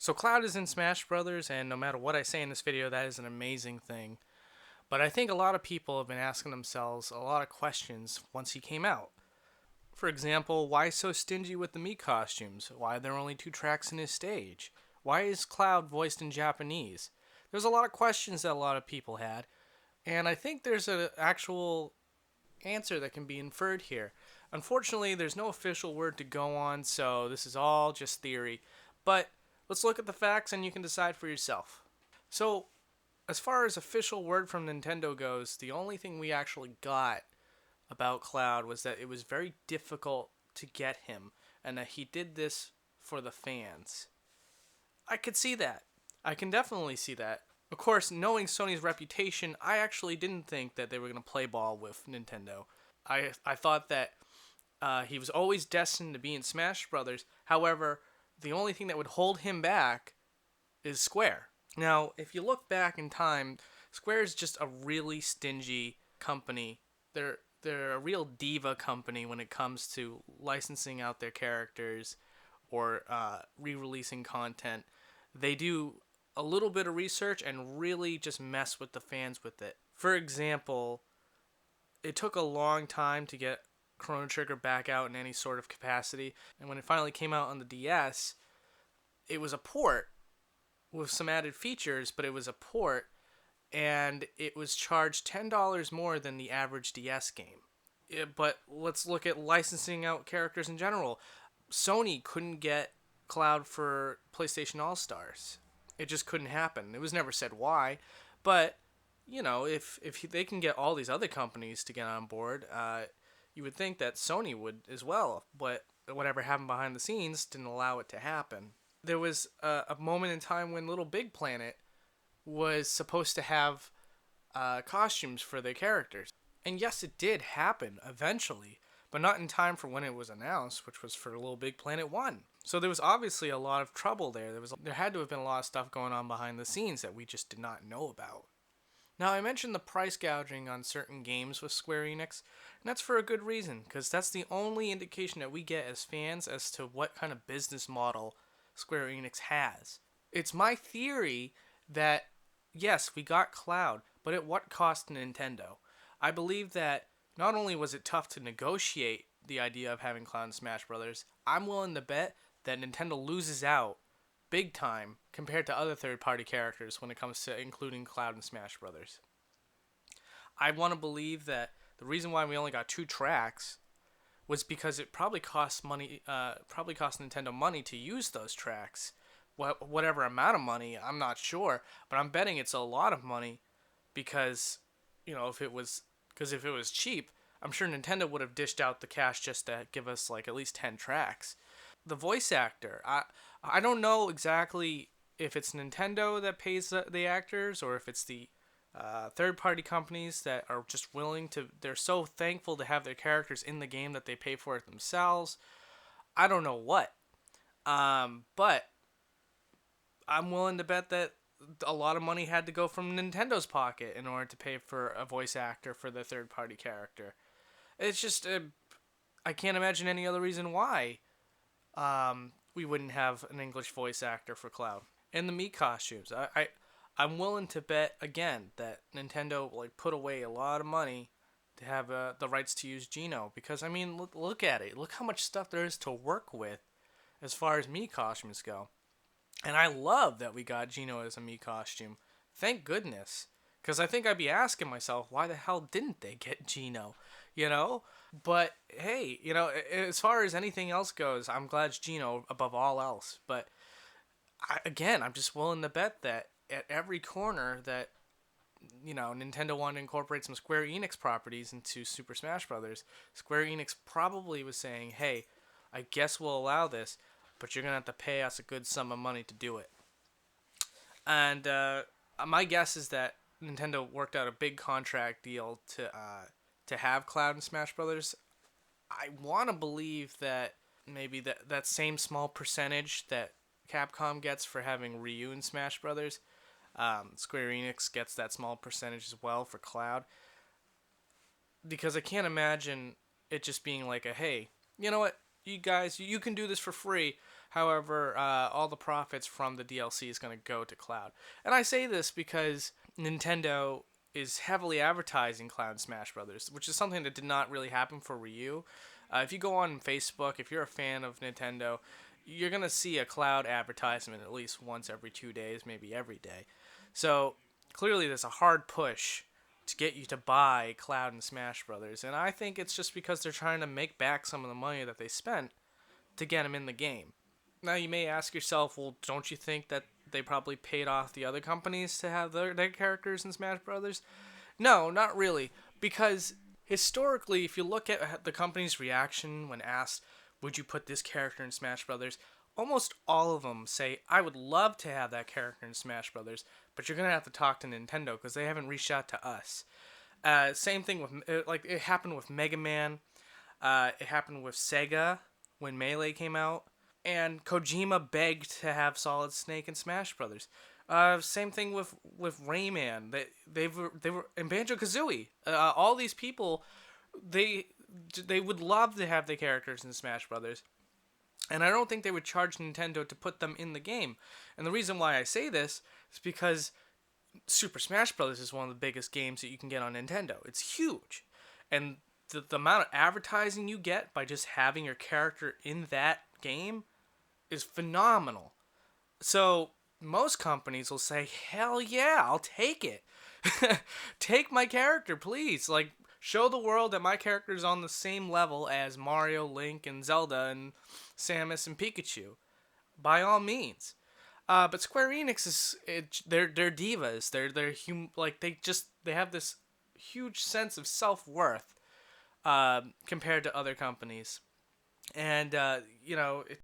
So Cloud is in Smash Brothers, and no matter what I say in this video, that is an amazing thing. But I think a lot of people have been asking themselves a lot of questions once he came out. For example, why so stingy with the Mii costumes? Why are there only 2 tracks in his stage? Why is Cloud voiced in Japanese? There's a lot of questions that a lot of people had, and I think there's an actual answer that can be inferred here. Unfortunately, there's no official word to go on, so this is all just theory. But let's look at the facts and you can decide for yourself. So, as far as official word from Nintendo goes, the only thing we actually got about Cloud was that it was very difficult to get him and that he did this for the fans. I could see that. I can definitely see that. Of course, knowing Sony's reputation, I actually didn't think that they were going to play ball with Nintendo. I thought that he was always destined to be in Smash Brothers. However, the only thing that would hold him back is Square. Now, if you look back in time, Square is just a really stingy company. They're a real diva company when it comes to licensing out their characters or re-releasing content. They do a little bit of research and really just mess with the fans with it. For example, it took a long time to get Chrono Trigger back out in any sort of capacity, and when it finally came out on the DS, it was a port with some added features, but it was a port, and it was charged $10 more than the average DS game. But let's look at licensing out characters in general. Sony couldn't get Cloud for PlayStation All-Stars. It just couldn't happen. It was never said why, but if they can get all these other companies to get on board, you would think that Sony would as well. But whatever happened behind the scenes didn't allow it to happen. There was a moment in time when Little Big Planet was supposed to have costumes for their characters. And yes, it did happen eventually, but not in time for when it was announced, which was for Little Big Planet 1. So there was obviously a lot of trouble there. There had to have been a lot of stuff going on behind the scenes that we just did not know about. Now, I mentioned the price gouging on certain games with Square Enix, and that's for a good reason, because that's the only indication that we get as fans as to what kind of business model Square Enix has. It's my theory that, yes, we got Cloud, but at what cost to Nintendo? I believe that not only was it tough to negotiate the idea of having Cloud in Smash Brothers, I'm willing to bet that Nintendo loses out big time compared to other third-party characters when it comes to including Cloud in Smash Brothers. I want to believe that the reason why we only got 2 tracks was because it probably cost Nintendo money to use those tracks. Whatever amount of money, I'm not sure, but I'm betting it's a lot of money because if it was cheap, I'm sure Nintendo would have dished out the cash just to give us like at least 10 tracks. The voice actor, I don't know exactly if it's Nintendo that pays the actors or if it's the third-party companies that are just willing to. They're so thankful to have their characters in the game that they pay for it themselves. I don't know what, but I'm willing to bet that a lot of money had to go from Nintendo's pocket in order to pay for a voice actor for the third-party character. It's just I can't imagine any other reason why we wouldn't have an English voice actor for Cloud. And the Mii costumes, I'm willing to bet again that Nintendo put away a lot of money to have the rights to use Geno, because I mean look at it, look how much stuff there is to work with as far as Mii costumes go. And I love that we got Geno as a Mii costume. Thank goodness. Because I think I'd be asking myself, why the hell didn't they get Geno? But hey, as far as anything else goes, I'm glad it's Geno above all else. But I'm just willing to bet that at every corner that Nintendo wanted to incorporate some Square Enix properties into Super Smash Brothers, Square Enix probably was saying, hey, I guess we'll allow this, but you're going to have to pay us a good sum of money to do it. And my guess is that Nintendo worked out a big contract deal to have Cloud in Smash Brothers. I want to believe that maybe that same small percentage that Capcom gets for having Ryu in Smash Brothers, Square Enix gets that small percentage as well for Cloud. Because I can't imagine it just being like hey, you know what, you guys, you can do this for free. However, all the profits from the DLC is going to go to Cloud. And I say this because Nintendo is heavily advertising Cloud Smash Brothers, which is something that did not really happen for Ryu. If you go on Facebook, if you're a fan of Nintendo, you're gonna see a Cloud advertisement at least once every 2 days, maybe every day. So clearly, there's a hard push to get you to buy Cloud and Smash Brothers, and I think it's just because they're trying to make back some of the money that they spent to get them in the game. Now you may ask yourself, well, don't you think that they probably paid off the other companies to have their characters in Smash Brothers? No, not really, because historically, if you look at the company's reaction when asked, would you put this character in Smash Brothers? Almost all of them say, I would love to have that character in Smash Brothers, but you're going to have to talk to Nintendo because they haven't reached out to us. Same thing with, like, it happened with Mega Man. It happened with Sega when Melee came out. And Kojima begged to have Solid Snake in Smash Brothers. Same thing with Rayman. They were in Banjo-Kazooie. All these people, they would love to have the characters in Smash Brothers, and I don't think they would charge Nintendo to put them in the game. And the reason why I say this is because Super Smash Brothers is one of the biggest games that you can get on Nintendo. It's huge, and the amount of advertising you get by just having your character in that game is phenomenal. So most companies will say, hell yeah, I'll take it. Take my character, please. Like, show the world that my character is on the same level as Mario, Link, and Zelda, and Samus and Pikachu. By all means. But Square Enix they're divas. They have this huge sense of self-worth compared to other companies. And